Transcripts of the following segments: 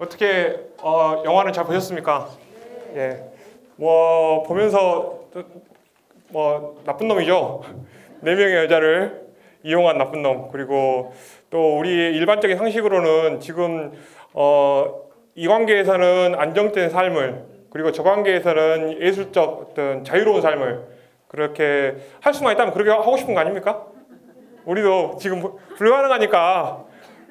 어떻게 영화는 잘 보셨습니까? 예. 뭐 보면서 뭐 나쁜 놈이죠. 4명의 여자를 이용한 나쁜 놈. 그리고 또 우리 일반적인 상식으로는 지금 이 관계에서는 안정된 삶을, 그리고 저 관계에서는 예술적 어떤 자유로운 삶을 그렇게 할 수만 있다면 그렇게 하고 싶은 거 아닙니까? 우리도 지금 불가능하니까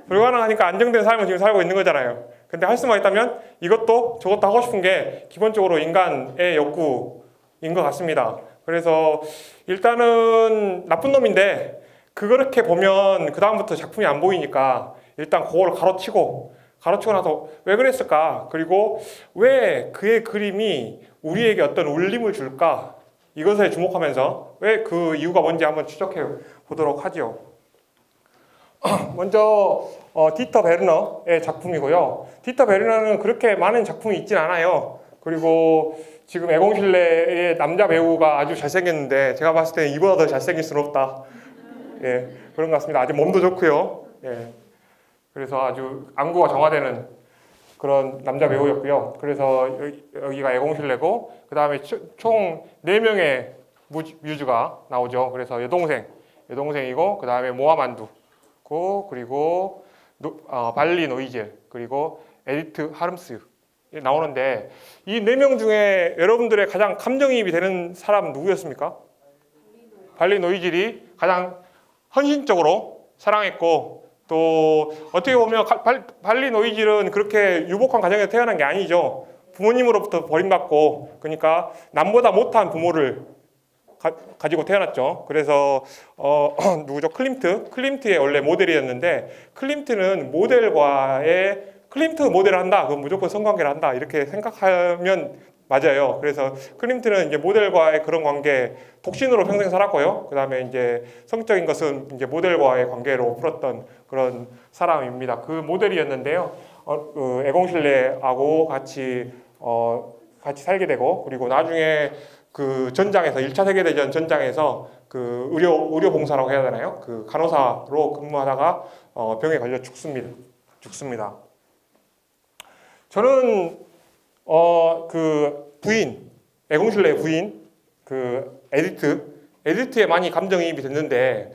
안정된 삶을 지금 살고 있는 거잖아요. 근데 할 수만 있다면 이것도 저것도 하고 싶은 게 기본적으로 인간의 욕구인 것 같습니다. 그래서 일단은 나쁜 놈인데 그렇게 보면 그 다음부터 작품이 안 보이니까 일단 그걸 가로치고 나서 왜 그랬을까? 그리고 왜 그의 그림이 우리에게 어떤 울림을 줄까? 이것에 주목하면서 왜 그 이유가 뭔지 한번 추적해 보도록 하죠. 먼저 디터 베르너의 작품이고요. 디터 베르너는 그렇게 많은 작품이 있진 않아요. 그리고 지금 애공실레의 남자 배우가 아주 잘생겼는데 제가 봤을 때는 이보다 더 잘생길 수는 없다. 예, 그런 것 같습니다. 아주 몸도 좋고요. 예, 그래서 아주 안구가 정화되는 그런 남자 배우였고요. 그래서 여기가 애공실레고, 그 다음에 총 4명의 뮤즈가 나오죠. 그래서 여동생이고, 그 다음에 모아만두, 그리고 발리 노이젤, 그리고 에디트 하름스 나오는데, 이 4명 중에 여러분들의 가장 감정이입이 되는 사람 누구였습니까? 발리 노이젤이 가장 헌신적으로 사랑했고, 또 어떻게 보면 발리 노이젤은 그렇게 유복한 가정에서 태어난 게 아니죠. 부모님으로부터 버림받고, 그러니까 남보다 못한 부모를 가지고 태어났죠. 그래서 누구죠? 클림트의 원래 모델이었는데, 클림트 모델을 한다, 그건 무조건 성관계를 한다, 이렇게 생각하면 맞아요. 그래서 클림트는 이제 모델과의 그런 관계, 독신으로 평생 살았고요. 그 다음에 이제 성적인 것은 이제 모델과의 관계로 풀었던 그런 사람입니다. 그 모델이었는데요. 애공실레하고 같이 살게 되고, 그리고 나중에 그 전장에서 1차 세계대전 전장에서 그 의료 봉사라고 해야 되나요? 그 간호사로 근무하다가 병에 걸려 죽습니다. 저는 그 부인, 애공실레의 부인, 그 에디트에 많이 감정이입이 됐는데,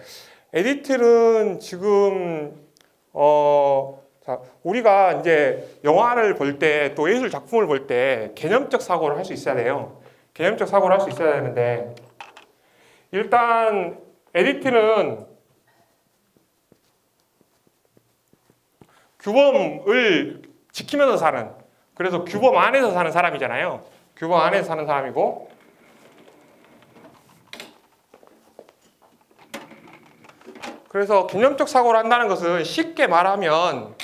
에디트는 지금 자, 우리가 이제 영화를 볼 때, 또 예술 작품을 볼 때 개념적 사고를 할 수 있어야 돼요. 개념적 사고를 할 수 있어야 되는데, 일단 에디트는 규범을 지키면서 사는, 그래서 규범 안에서 사는 사람이잖아요. 규범 안에서 사는 사람이고, 그래서 개념적 사고를 한다는 것은 쉽게 말하면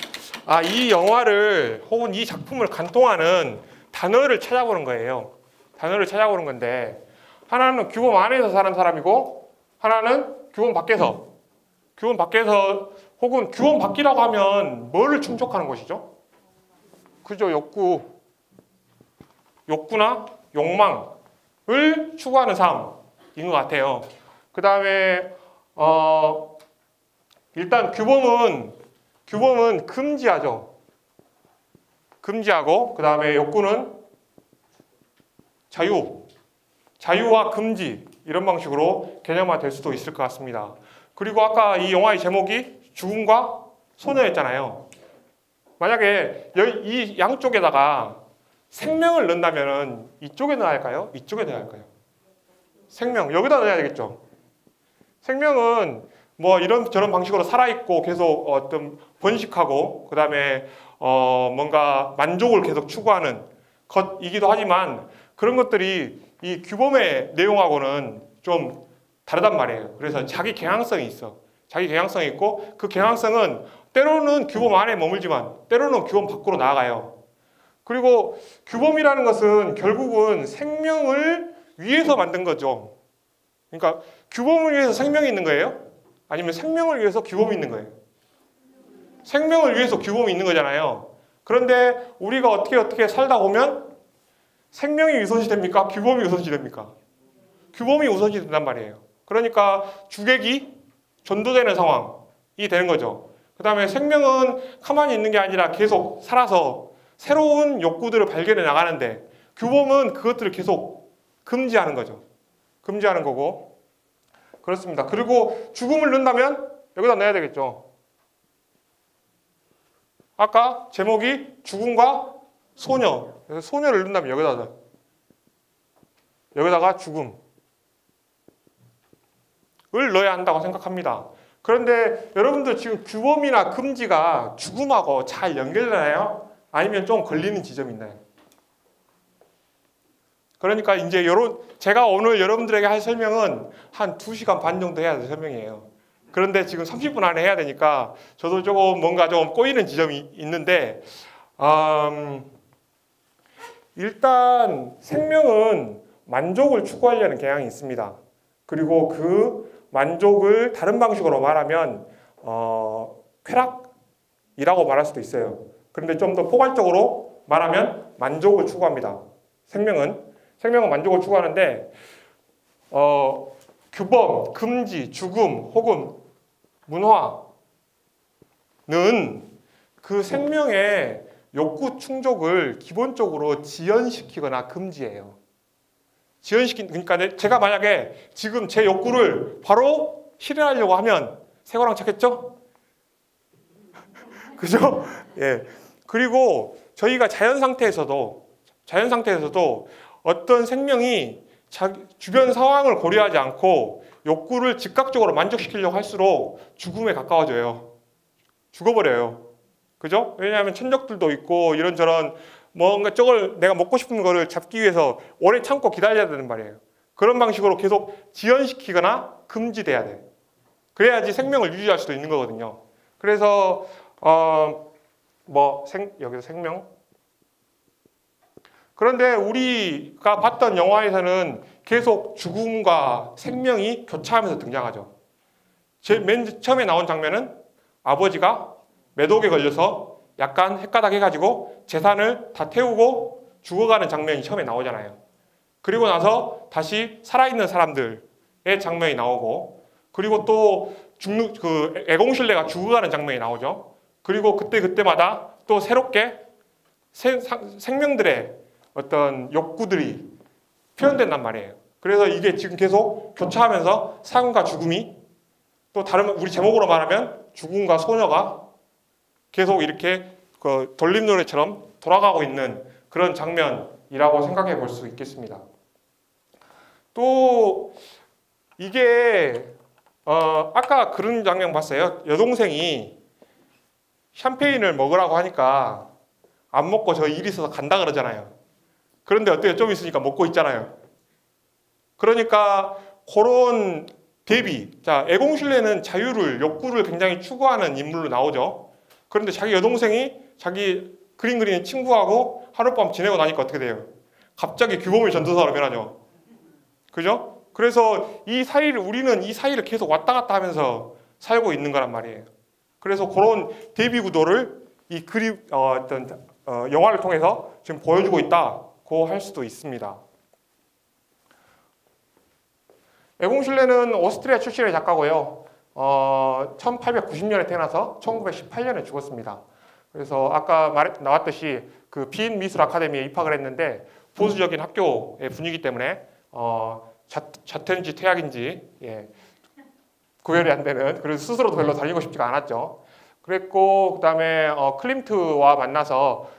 이 영화를 혹은 이 작품을 관통하는 단어를 찾아보는 거예요. 단어를 찾아보는 건데, 하나는 규범 안에서 사는 사람이고, 하나는 규범 밖에서 혹은 규범 밖이라고 하면 뭐를 충족하는 것이죠? 그죠? 욕구나 욕망을 추구하는 삶인 것 같아요. 그 다음에 일단 규범은 금지하고, 그 다음에 욕구는 자유와 금지, 이런 방식으로 개념화될 수도 있을 것 같습니다. 그리고 아까 이 영화의 제목이 죽음과 소녀였잖아요. 만약에 이 양쪽에다가 생명을 넣는다면 이쪽에 넣어야 할까요? 이쪽에 넣어야 할까요? 생명, 여기다 넣어야 되겠죠. 생명은 뭐 이런저런 방식으로 살아있고 계속 어떤 번식하고, 그 다음에 뭔가 만족을 계속 추구하는 것이기도 하지만, 그런 것들이 이 규범의 내용하고는 좀 다르단 말이에요. 그래서 자기 개항성이 있고, 그 개항성은 때로는 규범 안에 머물지만 때로는 규범 밖으로 나아가요. 그리고 규범이라는 것은 결국은 생명을 위해서 만든 거죠. 그러니까 규범을 위해서 생명이 있는 거예요? 아니면 생명을 위해서 규범이 있는 거예요? 생명을 위해서 규범이 있는 거잖아요. 그런데 우리가 어떻게 살다 보면 생명이 우선시 됩니까? 규범이 우선시 됩니까? 규범이 우선시 된단 말이에요. 그러니까 주객이 전도되는 상황이 되는 거죠. 그 다음에 생명은 가만히 있는 게 아니라 계속 살아서 새로운 욕구들을 발견해 나가는데 규범은 그것들을 계속 금지하는 거죠. 금지하는 거고. 그렇습니다. 그리고 죽음을 넣는다면 여기다 넣어야 되겠죠. 아까 제목이 죽음과 소녀. 그래서 소녀를 넣는다면 여기다가 죽음을 넣어야 한다고 생각합니다. 그런데 여러분들 지금 규범이나 금지가 죽음하고 잘 연결되나요? 아니면 좀 걸리는 지점이 있나요? 그러니까 이제 제가 오늘 여러분들에게 할 설명은 한 2시간 반 정도 해야 될 설명이에요. 그런데 지금 30분 안에 해야 되니까 저도 조금 뭔가 좀 꼬이는 지점이 있는데 일단 생명은 만족을 추구하려는 경향이 있습니다. 그리고 그 만족을 다른 방식으로 말하면 쾌락이라고 말할 수도 있어요. 그런데 좀 더 포괄적으로 말하면 만족을 추구합니다. 생명은 만족을 추구하는데 규범, 금지, 죽음 혹은 문화는 그 생명의 욕구 충족을 기본적으로 지연시키거나 금지해요. 그러니까 제가 만약에 지금 제 욕구를 바로 실현하려고 하면 쇠고랑 찾겠죠? 그죠? 예. 그리고 저희가 자연 상태에서도 어떤 생명이 주변 상황을 고려하지 않고 욕구를 즉각적으로 만족시키려고 할수록 죽음에 가까워져요. 죽어버려요. 그죠? 왜냐하면 천적들도 있고 이런저런 뭔가 저걸 내가 먹고 싶은 거를 잡기 위해서 오래 참고 기다려야 되는 말이에요. 그런 방식으로 계속 지연시키거나 금지돼야 돼. 그래야지 생명을 유지할 수도 있는 거거든요. 그래서 여기서 생명. 그런데 우리가 봤던 영화에서는 계속 죽음과 생명이 교차하면서 등장하죠. 맨 처음에 나온 장면은 아버지가 매독에 걸려서 약간 헷가닥 해가지고 재산을 다 태우고 죽어가는 장면이 처음에 나오잖아요. 그리고 나서 다시 살아있는 사람들의 장면이 나오고, 그리고 또 애공실내가 죽어가는 장면이 나오죠. 그리고 그때마다 또 새롭게 생명들의 어떤 욕구들이 표현된단 말이에요. 그래서 이게 지금 계속 교차하면서 삶과 죽음이, 또 다른 우리 제목으로 말하면 죽음과 소녀가 계속 이렇게 그 돌림노래처럼 돌아가고 있는 그런 장면이라고 생각해 볼 수 있겠습니다. 또 이게 아까 그런 장면 봤어요. 여동생이 샴페인을 먹으라고 하니까 안 먹고 저 일 있어서 간다 그러잖아요. 그런데 어때요? 좀 있으니까 먹고 있잖아요. 그러니까 그런 대비. 자, 애공실내는 자유를, 욕구를 굉장히 추구하는 인물로 나오죠. 그런데 자기 여동생이 자기 그림 그리는 친구하고 하룻밤 지내고 나니까 어떻게 돼요? 갑자기 규범의 전도사로 변하죠. 그죠? 그래서 우리는 이 사이를 계속 왔다 갔다 하면서 살고 있는 거란 말이에요. 그래서 그런 대비 구도를 이 그림, 영화를 통해서 지금 보여주고 있다고 할 수도 있습니다. 애공실내는 오스트리아 출신의 작가고요. 1890년에 태어나서 1918년에 죽었습니다. 그래서 아까 나왔듯이 그 빈 미술 아카데미에 입학을 했는데 보수적인 학교의 분위기 때문에 자퇴인지 퇴학인지 구별이 안 되는, 그래서 스스로도 별로 다니고 싶지가 않았죠. 그랬고 그다음에 클림트와 만나서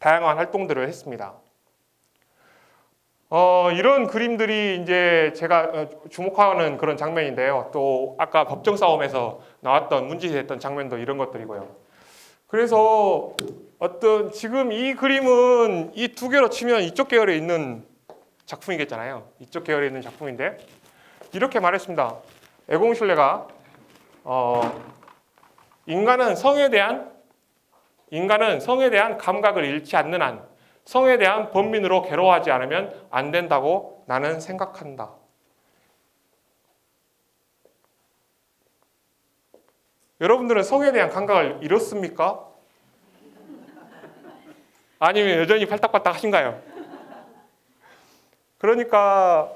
다양한 활동들을 했습니다. 이런 그림들이 이제 제가 주목하는 그런 장면인데요. 또 아까 법정 싸움에서 나왔던 문제됐던 장면도 이런 것들이고요. 그래서 지금 이 그림은 이 두 개로 치면 이쪽 계열에 있는 작품이겠잖아요. 이쪽 계열에 있는 작품인데 이렇게 말했습니다. 애공실내가 인간은 성에 대한 감각을 잃지 않는 한 성에 대한 번민으로 괴로워하지 않으면 안 된다고 나는 생각한다. 여러분들은 성에 대한 감각을 잃었습니까? 아니면 여전히 팔딱팔딱 하신가요? 그러니까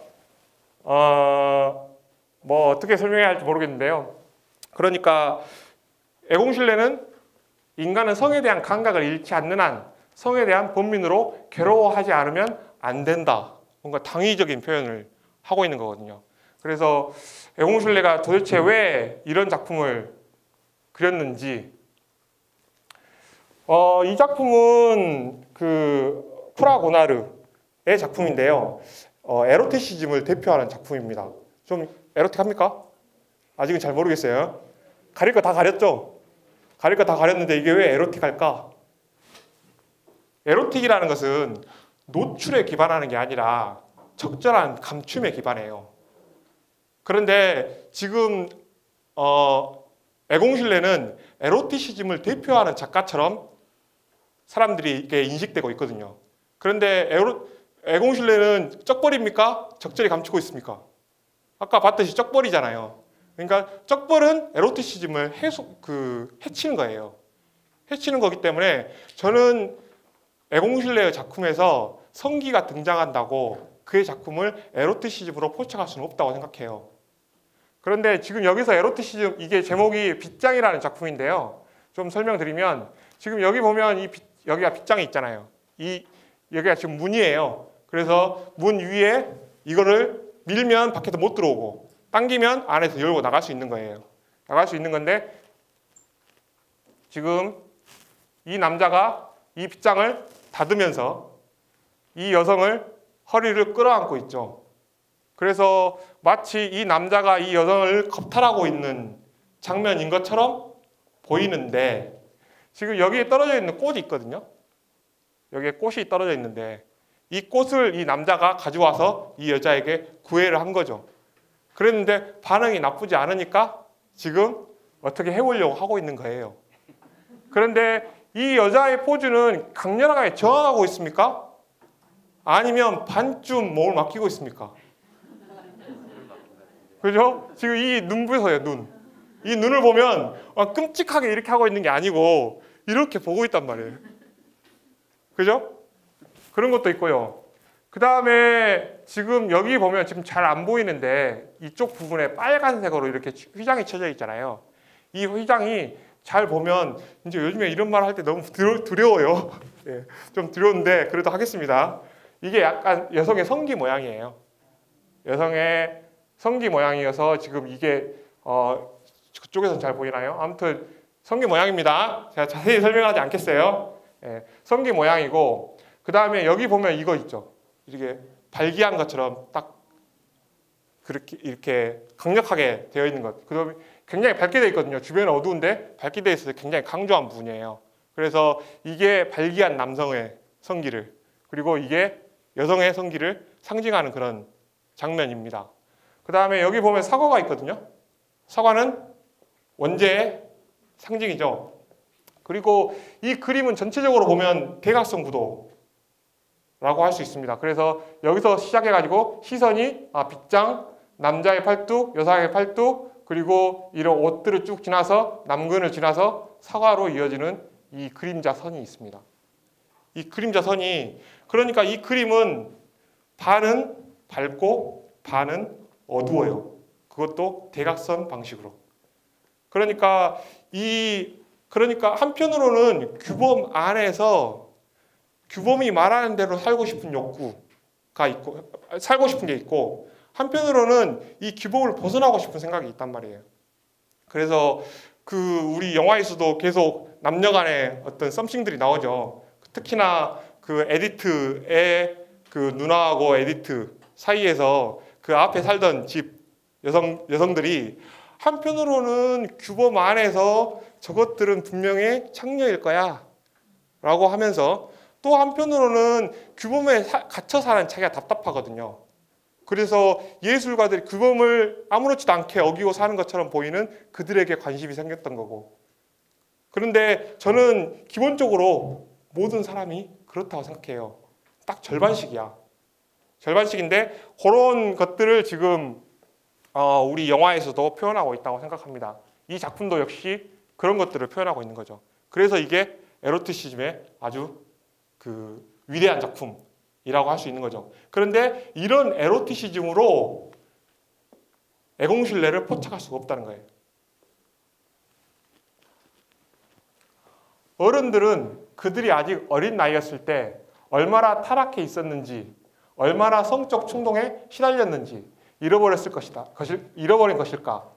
뭐 어떻게 설명해야 할지 모르겠는데요. 그러니까 애공실내는 인간은 성에 대한 감각을 잃지 않는 한 성에 대한 본민으로 괴로워하지 않으면 안 된다. 뭔가 당위적인 표현을 하고 있는 거거든요. 그래서 에공슐레가 도대체 왜 이런 작품을 그렸는지, 이 작품은 그 프라고나르의 작품인데요. 에로티시즘을 대표하는 작품입니다. 좀 에로틱합니까? 아직은 잘 모르겠어요. 가릴 거 다 가렸죠? 가릴 거 다 가렸는데 이게 왜 에로틱할까? 에로틱이라는 것은 노출에 기반하는 게 아니라 적절한 감춤에 기반해요. 그런데 지금 에공슐레는 에로티시즘을 대표하는 작가처럼 사람들이 이게 인식되고 있거든요. 그런데 에공슐레는 쩍벌입니까? 적절히 감추고 있습니까? 아까 봤듯이 쩍벌이잖아요. 그러니까 쩍벌은 에로티시즘을 해치는 거예요. 해치는 거기 때문에 저는 에공슐레의 작품에서 성기가 등장한다고 그의 작품을 에로티시즘으로 포착할 수는 없다고 생각해요. 그런데 지금 여기서 에로티시즘, 이게 제목이 빗장이라는 작품인데요. 좀 설명드리면 지금 여기 보면 여기가 빗장이 있잖아요. 여기가 지금 문이에요. 그래서 문 위에 이거를 밀면 밖에서 못 들어오고 당기면 안에서 열고 나갈 수 있는 거예요. 나갈 수 있는 건데 지금 이 남자가 이 빗장을 닫으면서 이 여성을 허리를 끌어안고 있죠. 그래서 마치 이 남자가 이 여성을 겁탈하고 있는 장면인 것처럼 보이는데 지금 여기에 떨어져 있는 꽃이 있거든요. 여기에 꽃이 떨어져 있는데 이 꽃을 이 남자가 가져와서 이 여자에게 구애를 한 거죠. 그랬는데 반응이 나쁘지 않으니까 지금 어떻게 해보려고 하고 있는 거예요. 그런데 이 여자의 포즈는 강렬하게 저항하고 있습니까? 아니면 반쯤 몸을 맡기고 있습니까? 그죠? 지금 이 눈부셔요, 눈. 이 눈을 보면 끔찍하게 이렇게 하고 있는 게 아니고 이렇게 보고 있단 말이에요. 그죠? 그런 것도 있고요. 그 다음에 지금 여기 보면 지금 잘 안 보이는데 이쪽 부분에 빨간색으로 이렇게 휘장이 쳐져 있잖아요. 이 휘장이 잘 보면 이제 요즘에 이런 말 할 때 너무 두려워요. 예, 좀 두려운데 그래도 하겠습니다. 이게 약간 여성의 성기 모양이에요. 여성의 성기 모양이어서 지금 이게 그쪽에서는 잘 보이나요? 아무튼 성기 모양입니다. 제가 자세히 설명하지 않겠어요. 예, 성기 모양이고 그 다음에 여기 보면 이거 있죠. 이렇게 발기한 것처럼 딱 그렇게 이렇게 강력하게 되어 있는 것. 그다음에 굉장히 밝게 되어 있거든요. 주변은 어두운데 밝게 되어 있어서 굉장히 강조한 부분이에요. 그래서 이게 발기한 남성의 성기를 그리고 이게 여성의 성기를 상징하는 그런 장면입니다. 그 다음에 여기 보면 사과가 있거든요. 사과는 원죄의 상징이죠. 그리고 이 그림은 전체적으로 보면 대각선 구도라고 할 수 있습니다. 그래서 여기서 시작해가지고 시선이 빗장, 남자의 팔뚝, 여성의 팔뚝, 그리고 이런 옷들을 쭉 지나서 남근을 지나서 사과로 이어지는 이 그림자 선이 있습니다. 이 그림자 선이 그러니까 이 그림은 반은 밝고 반은 어두워요. 그것도 대각선 방식으로. 그러니까 한편으로는 규범 안에서 규범이 말하는 대로 살고 싶은 욕구가 있고 살고 싶은 게 있고 한편으로는 이 규범을 벗어나고 싶은 생각이 있단 말이에요. 그래서 우리 영화에서도 계속 남녀간의 어떤 썸씽들이 나오죠. 특히나 그 에디트의 그 누나하고 에디트 사이에서 그 앞에 살던 집 여성들이 한편으로는 규범 안에서 저것들은 분명히 창녀일 거야 라고 하면서 또 한편으로는 규범에 갇혀 사는 자기가 답답하거든요. 그래서 예술가들이 규범을 아무렇지도 않게 어기고 사는 것처럼 보이는 그들에게 관심이 생겼던 거고. 그런데 저는 기본적으로 모든 사람이 그렇다고 생각해요. 딱 절반씩이야. 절반씩인데 그런 것들을 지금 우리 영화에서도 표현하고 있다고 생각합니다. 이 작품도 역시 그런 것들을 표현하고 있는 거죠. 그래서 이게 에로티시즘의 아주 위대한 작품이라고 할 수 있는 거죠. 그런데 이런 에로티시즘으로 에공슐레를 포착할 수가 없다는 거예요. 어른들은 그들이 아직 어린 나이였을 때 얼마나 타락해 있었는지, 얼마나 성적 충동에 시달렸는지 잃어버린 것일까?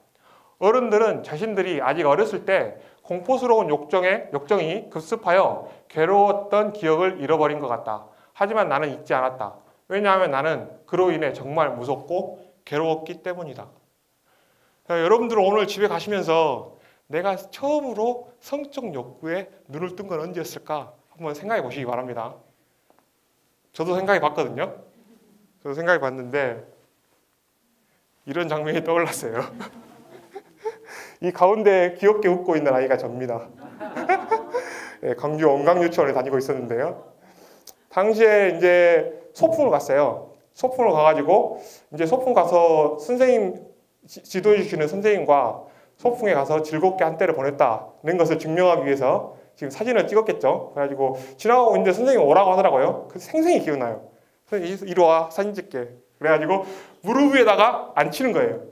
어른들은 자신들이 아직 어렸을 때 공포스러운 욕정이 급습하여 괴로웠던 기억을 잃어버린 것 같다. 하지만 나는 잊지 않았다. 왜냐하면 나는 그로 인해 정말 무섭고 괴로웠기 때문이다. 여러분들은 오늘 집에 가시면서 내가 처음으로 성적 욕구에 눈을 뜬 건 언제였을까? 한번 생각해 보시기 바랍니다. 저도 생각해 봤거든요. 저도 생각해 봤는데 이런 장면이 떠올랐어요. 이 가운데 귀엽게 웃고 있는 아이가 접니다. 네, 광주 원광유치원에 다니고 있었는데요. 당시에 이제 소풍을 갔어요. 소풍을 가가지고 이제 소풍 가서 선생님 지도해 주시는 선생님과 소풍에 가서 즐겁게 한때를 보냈다는 것을 증명하기 위해서 지금 사진을 찍었겠죠. 그래가지고 지나가고 있는데 선생님 오라고 하더라고요. 그 생생히 기억나요. 선생님 이리 와 사진 찍게. 그래가지고 무릎 위에다가 앉히는 거예요.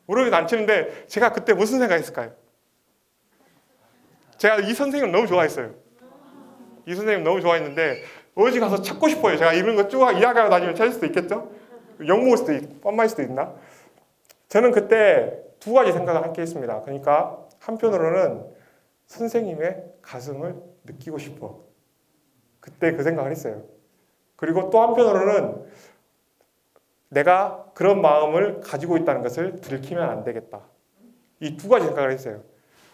무릎 위에 앉히는데 제가 그때 무슨 생각했을까요? 제가 이 선생님을 너무 좋아했어요. 이 선생님 너무 좋아했는데 어디 가서 찾고 싶어요. 제가 이런 거 쭉 이야기하고 다니면 찾을 수도 있겠죠? 욕먹을 수도 있고 뻔말 수도 있나? 저는 그때 두 가지 생각을 함께 했습니다. 그러니까 한편으로는 선생님의 가슴을 느끼고 싶어. 그때 그 생각을 했어요. 그리고 또 한편으로는 내가 그런 마음을 가지고 있다는 것을 들키면 안 되겠다. 이 두 가지 생각을 했어요.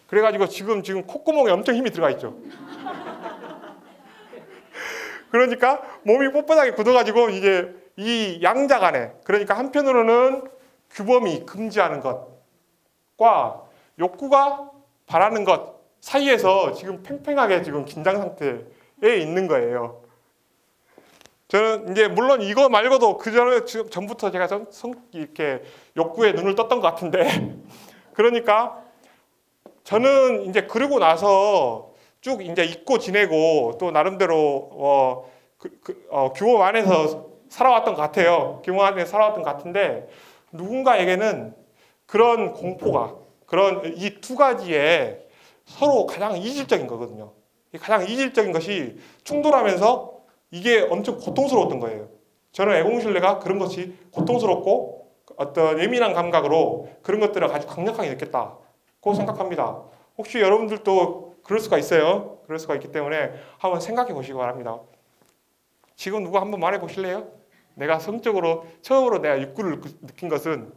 그래가지고 지금 콧구멍에 엄청 힘이 들어가 있죠. 그러니까 몸이 뻣뻣하게 굳어가지고 이제 이 양자 간에, 그러니까 한편으로는 규범이 금지하는 것과 욕구가 바라는 것 사이에서 지금 팽팽하게 지금 긴장 상태에 있는 거예요. 저는 이제 물론 이거 말고도 그 전부터 제가 이렇게 욕구에 눈을 떴던 것 같은데 그러니까 저는 이제 그러고 나서 쭉 이제 잊고 지내고 또 나름대로 규범 안에서 살아왔던 것 같아요. 규범 안에서 살아왔던 것 같은데 누군가에게는 그런 공포가 그런 이 두 가지에 서로 가장 이질적인 거거든요. 가장 이질적인 것이 충돌하면서 이게 엄청 고통스러웠던 거예요. 저는 애공신뢰가 그런 것이 고통스럽고 어떤 예민한 감각으로 그런 것들을 아주 강력하게 느꼈다고 생각합니다. 혹시 여러분들도 그럴 수가 있어요. 그럴 수가 있기 때문에 한번 생각해 보시기 바랍니다. 지금 누구 한번 말해 보실래요? 내가 성적으로 처음으로 내가 욕구를 느낀 것은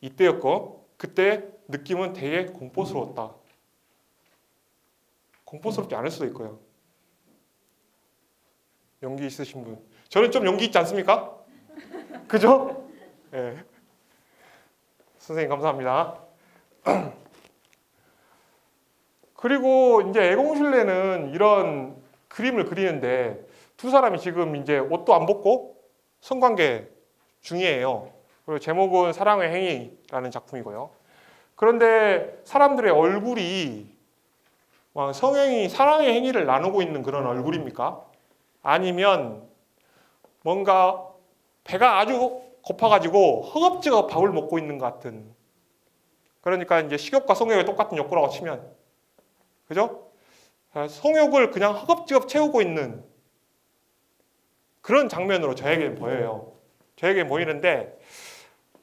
이때였고 그때 느낌은 되게 공포스러웠다. 공포스럽지 않을 수도 있고요. 용기 있으신 분. 저는 좀 용기 있지 않습니까? 그죠? 네. 선생님 감사합니다. 그리고 이제 애공신뢰는 이런 그림을 그리는데 두 사람이 지금 이제 옷도 안 벗고 성관계 중이에요. 그리고 제목은 사랑의 행위라는 작품이고요. 그런데 사람들의 얼굴이 성행위, 사랑의 행위를 나누고 있는 그런 얼굴입니까? 아니면 뭔가 배가 아주 고파가지고 허겁지겁 밥을 먹고 있는 것 같은, 그러니까 이제 식욕과 성욕이 똑같은 욕구라고 치면, 그죠? 성욕을 그냥 허겁지겁 채우고 있는 그런 장면으로 저에게는 보여요. 저에게 보이는데,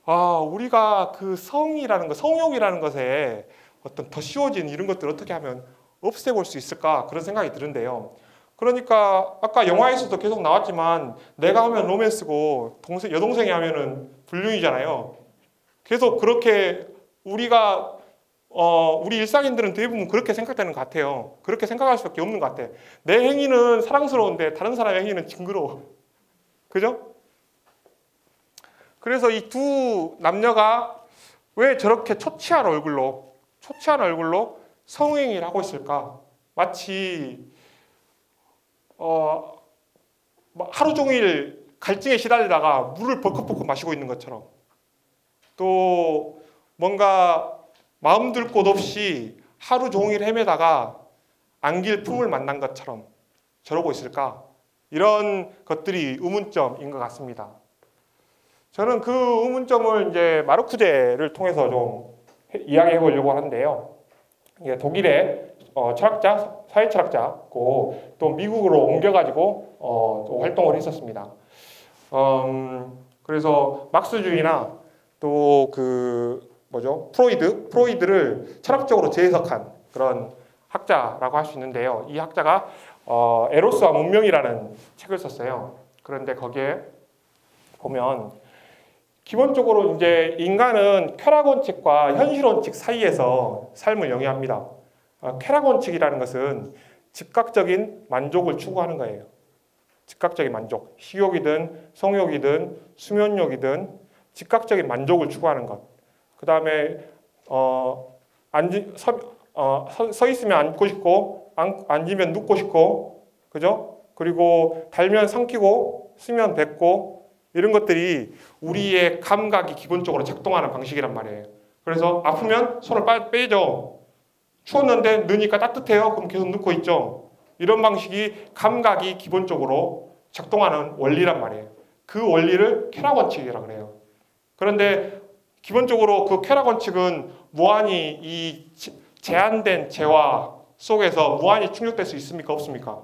우리가 그 성이라는 것, 성욕이라는 것에 어떤 더 씌워진 이런 것들을 어떻게 하면 없애볼 수 있을까, 그런 생각이 드는데요. 그러니까 아까 영화에서도 계속 나왔지만 내가 하면 로맨스고 여동생이 하면은 불륜이잖아요. 계속 그렇게 우리 일상인들은 대부분 그렇게 생각되는 것 같아요. 그렇게 생각할 수밖에 없는 것 같아. 내 행위는 사랑스러운데 다른 사람의 행위는 징그러워. 그죠? 그래서 이 두 남녀가 왜 저렇게 초췌한 얼굴로 성행위를 하고 있을까? 마치 하루 종일 갈증에 시달리다가 물을 벌컥벌컥 마시고 있는 것처럼, 또 뭔가 마음 둘 곳 없이 하루 종일 헤매다가 안길 품을 만난 것처럼 저러고 있을까? 이런 것들이 의문점인 것 같습니다. 저는 그 의문점을 이제 마르쿠제를 통해서 좀 이야기해 보려고 하는데요. 독일의 철학자, 사회철학자고 또 미국으로 옮겨가지고 또 활동을 했었습니다. 그래서 막스주의나 또 그 뭐죠? 프로이드를 철학적으로 재해석한 그런 학자라고 할 수 있는데요. 이 학자가 에로스와 문명이라는 책을 썼어요. 그런데 거기에 보면 기본적으로 이제 인간은 쾌락 원칙과 현실 원칙 사이에서 삶을 영위합니다. 쾌락 원칙이라는 것은 즉각적인 만족을 추구하는 거예요. 즉각적인 만족, 식욕이든 성욕이든 수면욕이든 즉각적인 만족을 추구하는 것. 그 다음에 서 있으면 앉고 싶고 앉으면 눕고 싶고, 그죠? 그리고 달면 삼키고 쓰면 뱉고 이런 것들이 우리의 감각이 기본적으로 작동하는 방식이란 말이에요. 그래서 아프면 손을 빼죠. 추웠는데 넣으니까 따뜻해요. 그럼 계속 넣고 있죠. 이런 방식이 감각이 기본적으로 작동하는 원리란 말이에요. 그 원리를 쾌락 원칙이라고 그래요. 그런데 기본적으로 그 쾌락 원칙은 무한히 이 제한된 재화 속에서 무한히 충족될 수 있습니까? 없습니까?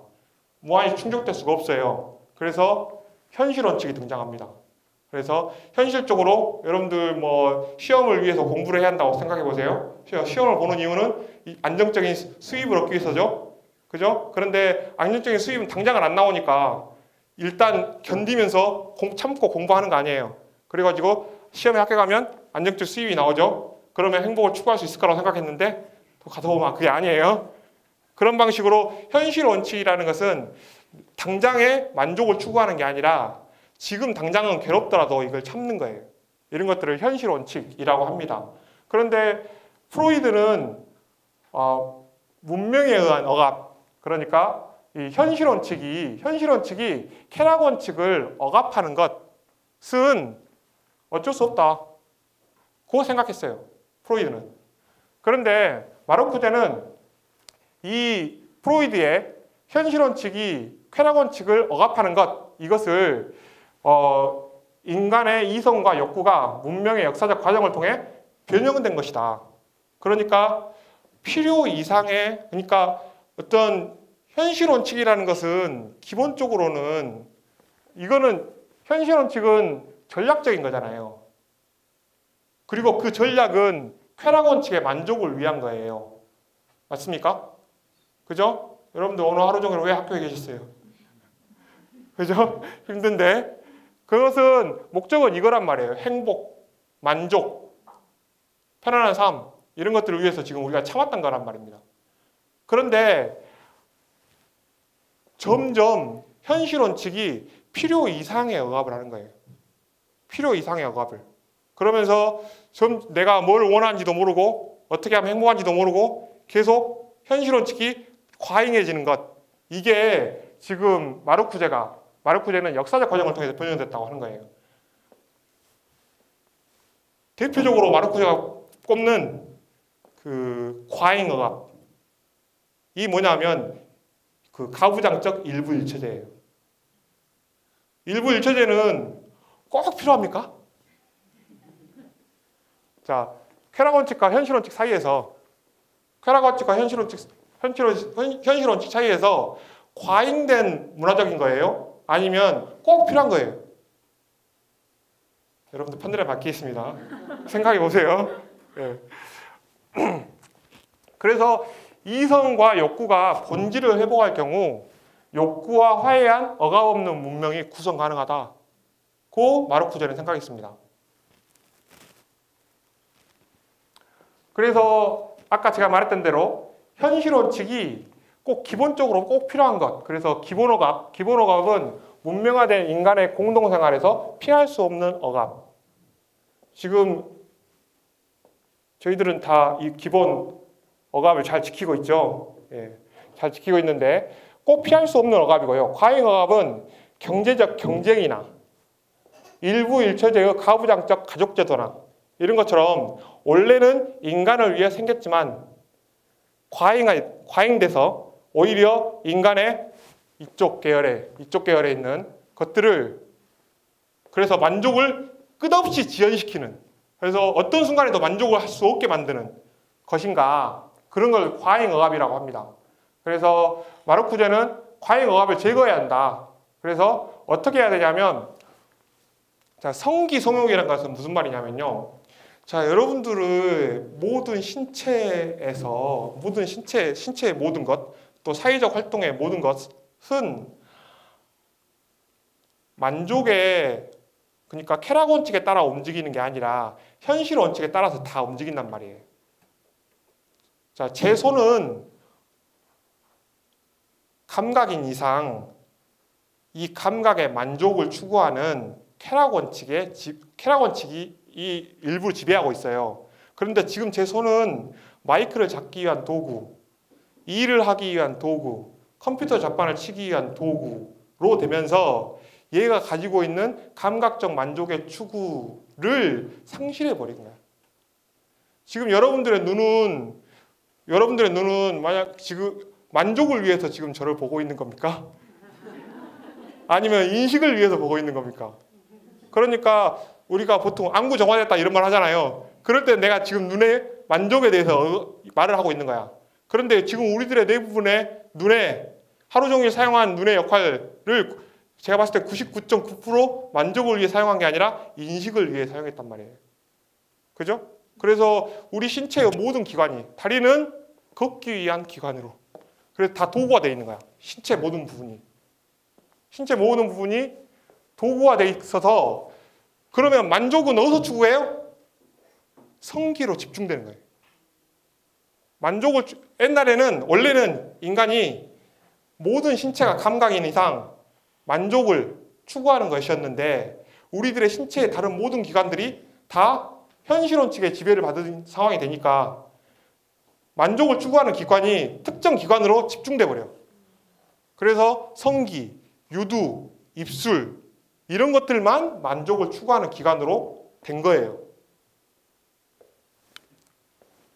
무한히 충족될 수가 없어요. 그래서 현실 원칙이 등장합니다. 그래서 현실적으로 여러분들 뭐 시험을 위해서 공부를 해야 한다고 생각해 보세요. 시험을 보는 이유는 안정적인 수입을 얻기 위해서죠. 그죠? 그런데 안정적인 수입은 당장은 안 나오니까 일단 견디면서 참고 공부하는 거 아니에요. 그래가지고 시험에 합격하면 안정적 수입이 나오죠. 그러면 행복을 추구할 수 있을 거라고 생각했는데 또 가서 보면 그게 아니에요. 그런 방식으로 현실 원칙이라는 것은 당장의 만족을 추구하는 게 아니라 지금 당장은 괴롭더라도 이걸 참는 거예요. 이런 것들을 현실 원칙이라고 합니다. 그런데 프로이드는 문명에 의한 억압, 그러니까 이 현실 원칙이 쾌락 원칙을 억압하는 것은 어쩔 수 없다. 그거 생각했어요. 프로이드는. 그런데 마르쿠제는 이 프로이드의 현실 원칙이 쾌락 원칙을 억압하는 이것을 인간의 이성과 욕구가 문명의 역사적 과정을 통해 변형된 것이다. 그러니까 필요 이상의, 그러니까 어떤 현실 원칙이라는 것은 기본적으로는 이거는 현실 원칙은 전략적인 거잖아요. 그리고 그 전략은 쾌락 원칙의 만족을 위한 거예요. 맞습니까? 그죠? 여러분들 오늘 하루 종일 왜 학교에 계셨어요? 그죠? 힘든데 그것은 목적은 이거란 말이에요. 행복, 만족, 편안한 삶 이런 것들을 위해서 지금 우리가 참았던 거란 말입니다. 그런데 점점 현실 원칙이 필요 이상의 억압을 하는 거예요. 필요 이상의 억압을. 그러면서 내가 뭘 원하는지도 모르고 어떻게 하면 행복한지도 모르고 계속 현실 원칙이 과잉해지는 것. 이게 지금 마르쿠제는 역사적 과정을 통해서 변형됐다고 하는 거예요. 대표적으로 마르쿠제가 꼽는 그 과잉 억압. 이 뭐냐면 그 가부장적 일부일처제예요. 일부일처제는 꼭 필요합니까? 자, 쾌락 원칙과 현실 원칙 사이에서 쾌락 원칙과 현실 원칙 사이에서 과잉된 문화적인 거예요? 아니면 꼭 필요한 거예요? 여러분들 판단에 맡기겠습니다. 생각해 보세요. 네. 그래서 이성과 욕구가 본질을 회복할 경우 욕구와 화해한 억압 없는 문명이 구성 가능하다고 마르쿠제는 생각했습니다. 그래서 아까 제가 말했던 대로 현실 원칙이 꼭 기본적으로 꼭 필요한 것. 그래서 기본억압은 문명화된 인간의 공동생활에서 피할 수 없는 억압. 지금 저희들은 다 이 기본 억압을 잘 지키고 있죠. 예, 잘 지키고 있는데 꼭 피할 수 없는 억압이고요. 과잉 억압은 경제적 경쟁이나 일부 일처제의 가부장적 가족제도나 이런 것처럼 원래는 인간을 위해 생겼지만 과잉돼서 오히려 인간의 이쪽 계열에 있는 것들을 그래서 만족을 끝없이 지연시키는, 그래서 어떤 순간에도 만족을 할 수 없게 만드는 것인가, 그런 걸 과잉억압이라고 합니다. 그래서 마르쿠제는 과잉억압을 제거해야 한다. 그래서 어떻게 해야 되냐면, 자, 성기성욕이라는 것은 무슨 말이냐면요. 자, 여러분들의 모든 신체에서 신체의 모든 것, 또 사회적 활동의 모든 것은 만족의, 그러니까 쾌락 원칙에 따라 움직이는 게 아니라 현실 원칙에 따라서 다 움직인단 말이에요. 자, 제 손은 감각인 이상 이 감각의 만족을 추구하는 쾌락 원칙이 이 일부를 지배하고 있어요. 그런데 지금 제 손은 마이크를 잡기 위한 도구, 일을 하기 위한 도구, 컴퓨터 잡반을 치기 위한 도구로 되면서 얘가 가지고 있는 감각적 만족의 추구를 상실해 버린 거야. 지금 여러분들의 눈은 만약 지금 만족을 위해서 지금 저를 보고 있는 겁니까? 아니면 인식을 위해서 보고 있는 겁니까? 그러니까 우리가 보통 안구 정화됐다 이런 말 하잖아요. 그럴 때 내가 지금 눈의 만족에 대해서 말을 하고 있는 거야. 그런데 지금 우리들의 대부분의 눈에 하루 종일 사용한 눈의 역할을 제가 봤을 때 99.9% 만족을 위해 사용한 게 아니라 인식을 위해 사용했단 말이에요. 그죠? 그래서 우리 신체의 모든 기관이, 다리는 걷기 위한 기관으로, 그래서 다 도구가 되어 있는 거야. 신체 모든 부분이 도구가 되어 있어서, 그러면 만족은 어디서 추구해요? 성기로 집중되는 거예요. 원래는 인간이 모든 신체가 감각인 이상 만족을 추구하는 것이었는데, 우리들의 신체의 다른 모든 기관들이 다 현실 원칙의 지배를 받은 상황이 되니까 만족을 추구하는 기관이 특정 기관으로 집중돼 버려요. 그래서 성기, 유두, 입술 이런 것들만 만족을 추구하는 기관으로 된 거예요.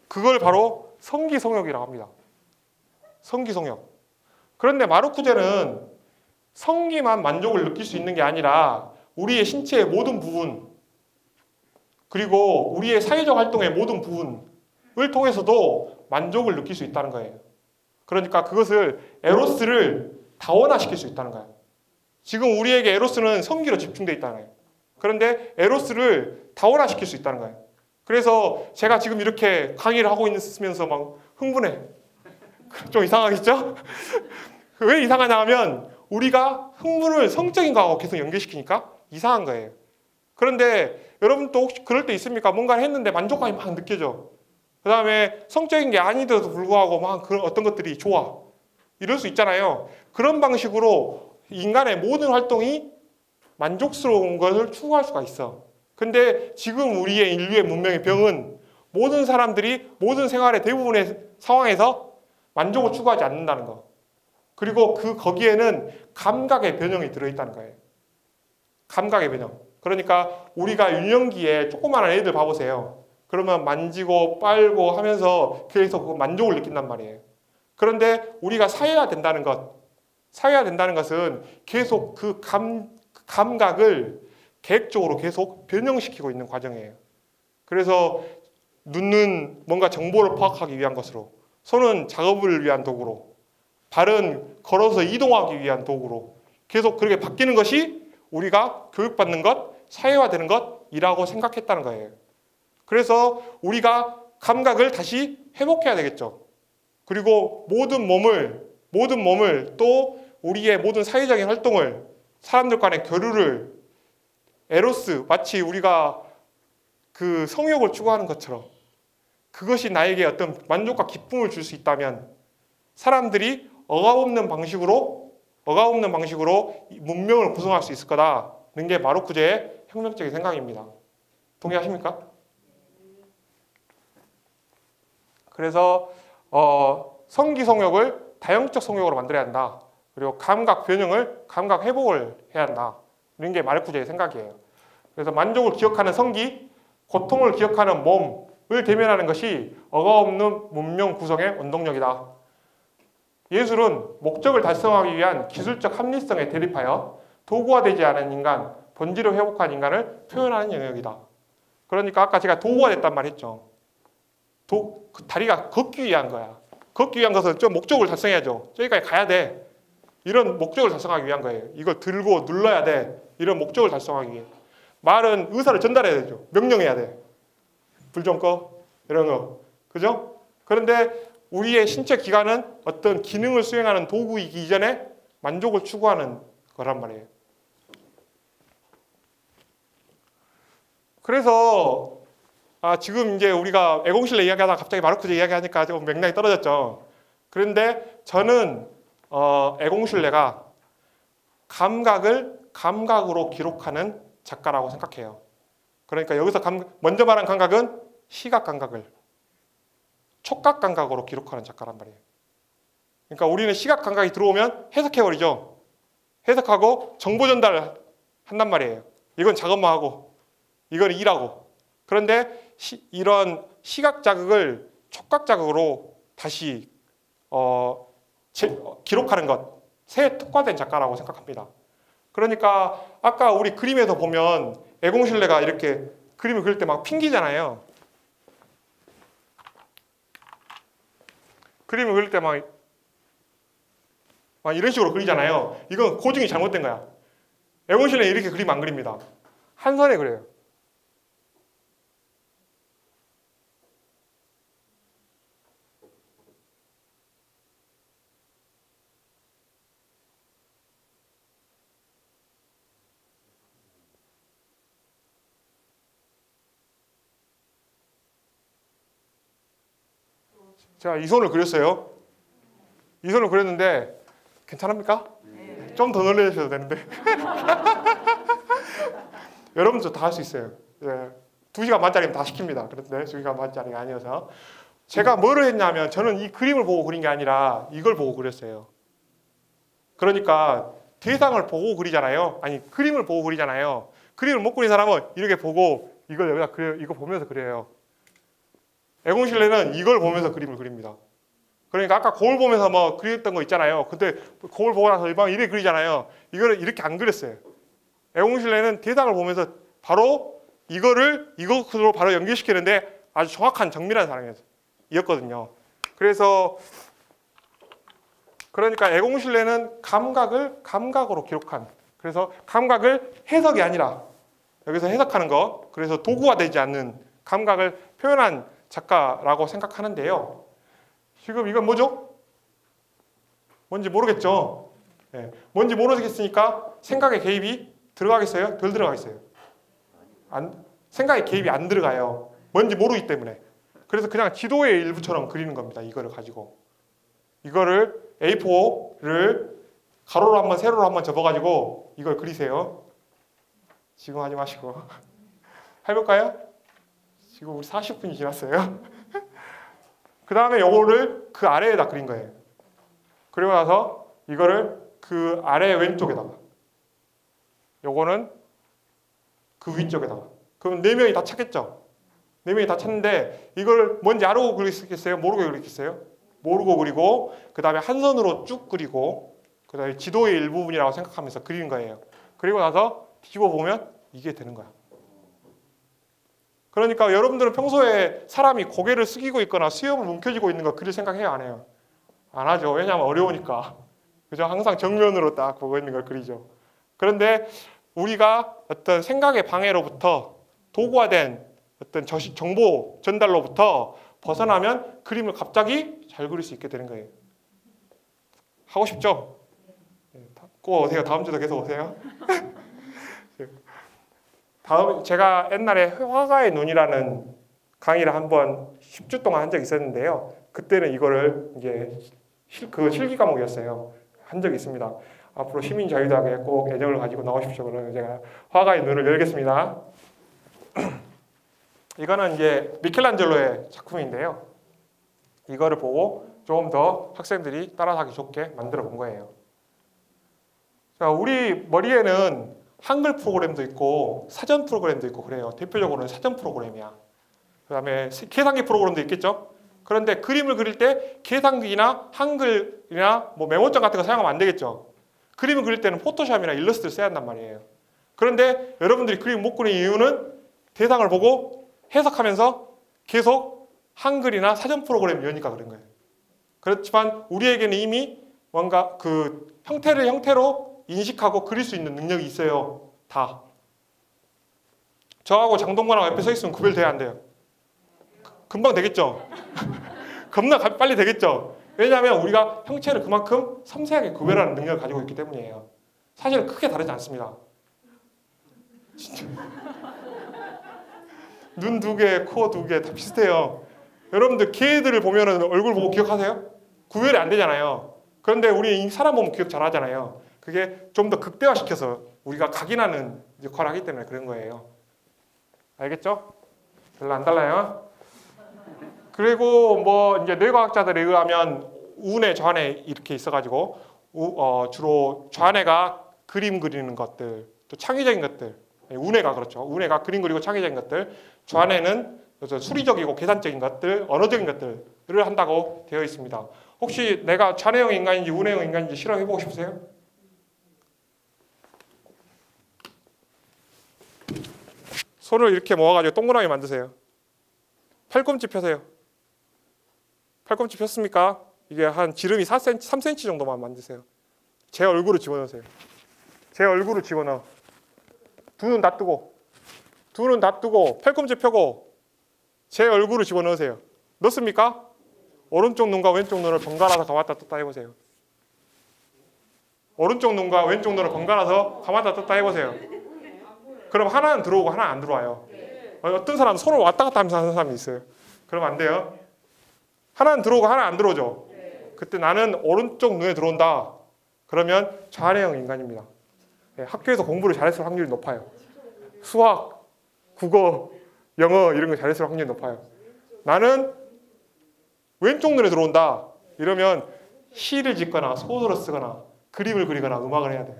그걸 바로 성기성욕이라고 합니다. 성기성욕. 그런데 마르쿠제는 성기만 만족을 느낄 수 있는 게 아니라 우리의 신체의 모든 부분, 그리고 우리의 사회적 활동의 모든 부분을 통해서도 만족을 느낄 수 있다는 거예요. 그러니까 그것을 에로스를 다원화시킬 수 있다는 거예요. 지금 우리에게 에로스는 성기로 집중되어 있다는 거예요. 그런데 에로스를 다원화시킬 수 있다는 거예요. 그래서 제가 지금 이렇게 강의를 하고 있으면서 막 흥분해. 좀 이상하겠죠? 왜 이상하냐 하면 우리가 흥분을 성적인 거하고 계속 연결시키니까 이상한 거예요. 그런데 여러분도 혹시 그럴 때 있습니까? 뭔가를 했는데 만족감이 막 느껴져. 그 다음에 성적인 게 아닌데도 불구하고 막 그런 어떤 것들이 좋아. 이럴 수 있잖아요. 그런 방식으로 인간의 모든 활동이 만족스러운 것을 추구할 수가 있어. 근데 지금 우리의 인류의 문명의 병은 모든 사람들이 모든 생활의 대부분의 상황에서 만족을 추구하지 않는다는 거. 그리고 거기에는 감각의 변형이 들어있다는 거예요. 감각의 변형. 그러니까 우리가 유년기에 조그마한 애들 봐보세요. 그러면 만지고 빨고 하면서 계속 만족을 느낀단 말이에요. 그런데 우리가 사회화 된다는 것은 계속 그 감각을 계획적으로 계속 변형시키고 있는 과정이에요. 그래서 눈은 뭔가 정보를 파악하기 위한 것으로, 손은 작업을 위한 도구로, 발은 걸어서 이동하기 위한 도구로 계속 그렇게 바뀌는 것이 우리가 교육받는 것, 사회화되는 것이라고 생각했다는 거예요. 그래서 우리가 감각을 다시 회복해야 되겠죠. 그리고 모든 몸을 또 우리의 모든 사회적인 활동을, 사람들 간의 교류를 에로스, 마치 우리가 그 성욕을 추구하는 것처럼 그것이 나에게 어떤 만족과 기쁨을 줄 수 있다면 사람들이 억압없는 방식으로 문명을 구성할 수 있을 거다는 게 마르쿠제의 혁명적인 생각입니다. 동의하십니까? 그래서 성기성욕을 다형적 성욕으로 만들어야 한다. 그리고 감각 변형을, 감각 회복을 해야 한다. 이런 게 마르쿠제의 생각이에요. 그래서 만족을 기억하는 성기, 고통을 기억하는 몸을 대면하는 것이 억압없는 문명 구성의 원동력이다. 예술은 목적을 달성하기 위한 기술적 합리성에 대립하여 도구화되지 않은 인간, 본질을 회복한 인간을 표현하는 영역이다. 그러니까 아까 제가 도구화 됐단 말 했죠. 그 다리가 걷기 위한 거야. 걷기 위한 것은 좀 목적을 달성해야죠. 저기까지 가야 돼. 이런 목적을 달성하기 위한 거예요. 이걸 들고 눌러야 돼. 이런 목적을 달성하기 위해. 말은 의사를 전달해야 되죠. 명령해야 돼. 불 좀 꺼. 이런 거. 그죠? 그런데 우리의 신체 기관은 어떤 기능을 수행하는 도구이기 이전에 만족을 추구하는 거란 말이에요. 그래서 지금 이제 우리가 애공실내 이야기하다가 갑자기 마르크제 이야기하니까 좀 맥락이 떨어졌죠. 그런데 저는 애공실내가 감각을 감각으로 기록하는 작가라고 생각해요. 그러니까 여기서 먼저 말한 감각은 시각 감각을 촉각 감각으로 기록하는 작가란 말이에요. 그러니까 우리는 시각 감각이 들어오면 해석해버리죠. 해석하고 정보 전달을 한단 말이에요. 이건 작업만 하고 이건 일하고. 그런데 이런 시각 자극을 촉각 자극으로 다시 기록하는 것에 특화된 작가라고 생각합니다. 그러니까 아까 우리 그림에서 보면 애공실내가 이렇게 그림을 그릴 때 막 핑기잖아요. 그림을 그릴 때 막 이런 식으로 그리잖아요. 이건 고증이 잘못된 거야. 애공실내 이렇게 그림 안 그립니다. 한 선에 그려요. 제가 이 손을 그렸어요. 이 손을 그렸는데 괜찮습니까? 네. 좀 더 놀래주셔도 되는데. 여러분도 다 할 수 있어요. 예. 2시간 반짜리면 다 시킵니다. 그런데 2시간 반짜리가 아니어서. 제가 뭐를 했냐면 저는 이 그림을 보고 그린 게 아니라 이걸 보고 그렸어요. 그러니까 대상을 보고 그리잖아요. 아니 그림을 보고 그리잖아요. 그림을 못 그린 사람은 이렇게 보고 이걸 여기다 그려요. 이거 보면서 그려요. 애공실내는 이걸 보면서 그림을 그립니다. 그러니까 아까 거울 보면서 뭐 그렸던 거 있잖아요. 근데 거울 보고 나서 막 이렇게 그리잖아요. 이거를 이렇게 안 그렸어요. 애공실내는 대상을 보면서 바로 이것으로 바로 연결시키는데 아주 정확한 정밀한 사람이었거든요. 그래서 그러니까 애공실내는 감각을 감각으로 기록한. 그래서 감각을 해석이 아니라 여기서 해석하는 거. 그래서 도구화 되지 않는 감각을 표현한 작가라고 생각하는데요. 지금 이건 뭐죠? 뭔지 모르겠죠? 네. 뭔지 모르겠으니까 생각의 개입이 들어가겠어요? 덜 들어가겠어요? 생각의 개입이 안 들어가요. 뭔지 모르기 때문에. 그래서 그냥 지도의 일부처럼 그리는 겁니다. 이거를 가지고. 이거를 A4를 가로로 한번 세로로 한번 접어가지고 이걸 그리세요. 지금 하지 마시고. 해볼까요? 지금 우리 40분이 지났어요. 그 다음에 요거를 그 아래에다 그린 거예요. 그리고 나서 이거를 그 아래 왼쪽에다가 요거는 그 위쪽에다가. 그럼 4명이 다 찾겠죠? 4명이 다 찾는데 이걸 뭔지 알고 그리겠어요? 모르고 그리겠어요? 모르고 그리고 그 다음에 한 선으로 쭉 그리고 그 다음에 지도의 일부분이라고 생각하면서 그리는 거예요. 그리고 나서 뒤집어 보면 이게 되는 거야. 그러니까 여러분들은 평소에 사람이 고개를 숙이고 있거나 수염을 움켜쥐고 있는 거 그릴 생각해요? 안 해요? 안 하죠. 왜냐하면 어려우니까. 그죠? 항상 정면으로 딱 보고 있는 걸 그리죠. 그런데 우리가 어떤 생각의 방해로부터 도구화된 어떤 정보 전달로부터 벗어나면 그림을 갑자기 잘 그릴 수 있게 되는 거예요. 하고 싶죠? 꼭 오세요. 다음 주도 계속 오세요. 제가 옛날에 화가의 눈이라는 강의를 한번 10주 동안 한 적이 있었는데요. 그때는 이거를 이제 그 실기 과목이었어요. 한 적이 있습니다. 앞으로 시민자유대학에 꼭 애정을 가지고 나오십시오. 그러면 제가 화가의 눈을 열겠습니다. 이거는 이제 미켈란젤로의 작품인데요. 이거를 보고 조금 더 학생들이 따라하기 좋게 만들어 본 거예요. 자, 우리 머리에는 한글 프로그램도 있고 사전 프로그램도 있고 그래요. 대표적으로는 사전 프로그램이야. 그 다음에 계산기 프로그램도 있겠죠. 그런데 그림을 그릴 때 계산기나 한글이나 뭐 메모장 같은 거 사용하면 안 되겠죠. 그림을 그릴 때는 포토샵이나 일러스트를 써야 한단 말이에요. 그런데 여러분들이 그림 못 그리는 이유는 대상을 보고 해석하면서 계속 한글이나 사전 프로그램 이러니까 그런 거예요. 그렇지만 우리에게는 이미 뭔가 그 형태를 형태로 인식하고 그릴 수 있는 능력이 있어요. 다. 저하고 장동건하고 옆에 서 있으면 구별돼야 안 돼요. 금방 되겠죠? 겁나 빨리 되겠죠? 왜냐하면 우리가 형체를 그만큼 섬세하게 구별하는 능력을 가지고 있기 때문이에요. 사실은 크게 다르지 않습니다. 진짜. 눈 2개, 코 2개 다 비슷해요. 여러분들 개들을 보면은 얼굴 보고 기억하세요? 구별이 안 되잖아요. 그런데 우리 사람 보면 기억 잘 하잖아요. 그게 좀 더 극대화시켜서 우리가 각인하는 역할을 하기 때문에 그런 거예요. 알겠죠? 별로 안 달라요. 그리고 뭐 이제 뇌과학자들에 의하면 우뇌, 좌뇌 이렇게 있어가지고 주로 좌뇌가 그림 그리는 것들, 또 창의적인 것들, 우뇌가 그렇죠. 우뇌가 그림 그리고 창의적인 것들, 좌뇌는 수리적이고 계산적인 것들, 언어적인 것들을 한다고 되어 있습니다. 혹시 내가 좌뇌형 인간인지 우뇌형 인간인지 실험해보고 싶으세요? 손을 이렇게 모아가지고 동그라미 만드세요. 팔꿈치 펴세요. 팔꿈치 폈습니까? 이게 한 지름이 4cm, 3cm 정도만 만드세요. 제 얼굴을 집어넣으세요. 제 얼굴을 집어넣어. 두 눈 다 뜨고, 두 눈 다 뜨고, 팔꿈치 펴고, 제 얼굴을 집어넣으세요. 넣습니까? 오른쪽 눈과 왼쪽 눈을 번갈아서 감았다 떴다 해보세요. 오른쪽 눈과 왼쪽 눈을 번갈아서 감았다 떴다 해보세요. 그럼 하나는 들어오고 하나는 안 들어와요. 어떤 사람은 손을 왔다 갔다 하면서 하는 사람이 있어요. 그럼 안 돼요. 하나는 들어오고 하나는 안 들어오죠. 그때 나는 오른쪽 눈에 들어온다. 그러면 좌뇌형 인간입니다. 학교에서 공부를 잘했을 확률이 높아요. 수학, 국어, 영어 이런 거 잘했을 확률이 높아요. 나는 왼쪽 눈에 들어온다. 이러면 시를 짓거나 소설을 쓰거나 그림을 그리거나 음악을 해야 돼요.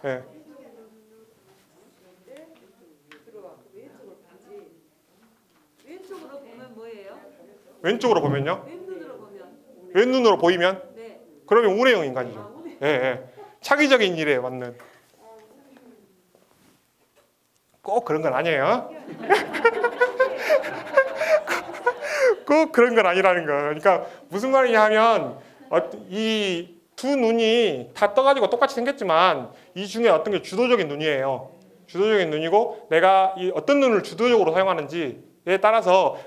네. 왼쪽으로 보면 뭐예요? 왼쪽으로 보면요? 왼눈으로 보면. 왼눈으로 보이면? 네. 그러면 우뇌형 인간이죠. 예, 예. 차기적인 일에 맞는. 꼭 그런 건 아니에요. 꼭 그런 건 아니라는 거. 그러니까 무슨 말이냐 하면 이 두 눈이 다 떠가지고 똑같이 생겼지만 이 중에 어떤 게 주도적인 눈이에요. 주도적인 눈이고 내가 이 어떤 눈을 주도적으로 사용하는지에 따라서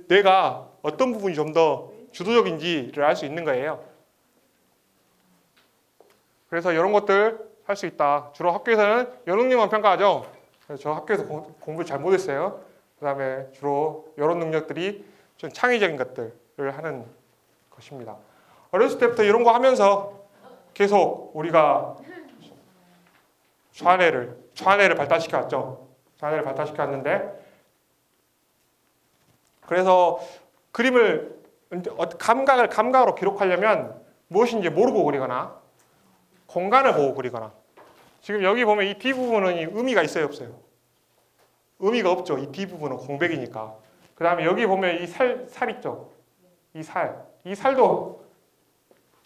내가 어떤 부분이 좀 더 주도적인지를 알 수 있는 거예요. 그래서 이런 것들 할 수 있다. 주로 학교에서는 연능력만 평가하죠. 그래서 저 학교에서 공부를 잘 못했어요. 그 다음에 주로 이런 능력들이 좀 창의적인 것들을 하는 것입니다. 어렸을 때부터 이런 거 하면서 계속 우리가 좌뇌를 발달시켜왔죠. 좌뇌를 발달시켜왔는데 그래서 그림을 감각으로 기록하려면 무엇인지 모르고 그리거나 공간을 보고 그리거나 지금 여기 보면 이 D부분은 의미가 있어요 없어요? 의미가 없죠. 이 D부분은 공백이니까. 그 다음에 여기 보면 이 살 있죠. 이 살도